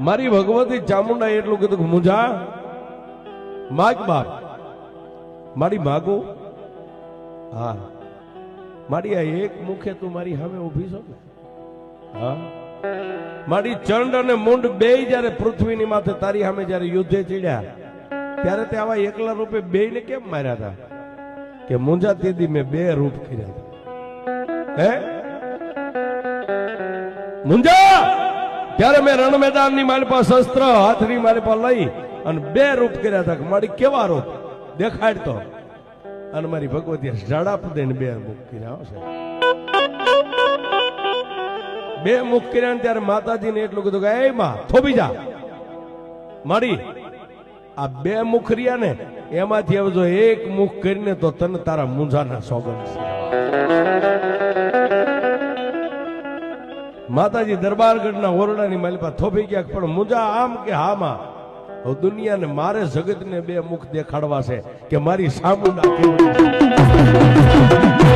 મારી ભગવતી ચામુંડા એટલું કીધું કે મુંજા માગ બાપ મારી માગો હા મારી આ એક મુખે તું મારી સામે ઊભી છો ને હા મારી ચંડ અને મુંડ બે જયારે પૃથ્વીની માથે તારી સામે જયારે યુદ્ધે ચડ્યા ત્યારે તે આવા એકલા રૂપે બે ને કેમ માર્યા હતા કે મુંજા તેદી મેં બે રૂપ કર્યા હતા હે મુંજા ત્યારે મેં રણ મેદાન ની મારી પાસે શસ્ત્ર હાથની મારી પાસે લઈ અને બે રૂપ કર્યા હતા મારી કેવા રૂપ દેખાડતો અને મારી ભગવતી ઝાડાપ દઈને બે મુખ કર્યા હશે બે મુખ કર્યા ત્યારે માતાજીને એટલું કીધું કે એ માં થોભી જા મારી આ બે મુખ રહ્યા ને એમાંથી હવે જો એક મુખ કરીને તો તને તારા મુંજાના સોગંદ છે માતાજી દરબારગઢના ઓરડાની માલિપા થોભી ગયા પણ મુંજા આમ કે હા માં હવે દુનિયાને મારે જગતને બે મુખ દેખાડવા છે કે મારી સામુંડા કેવડી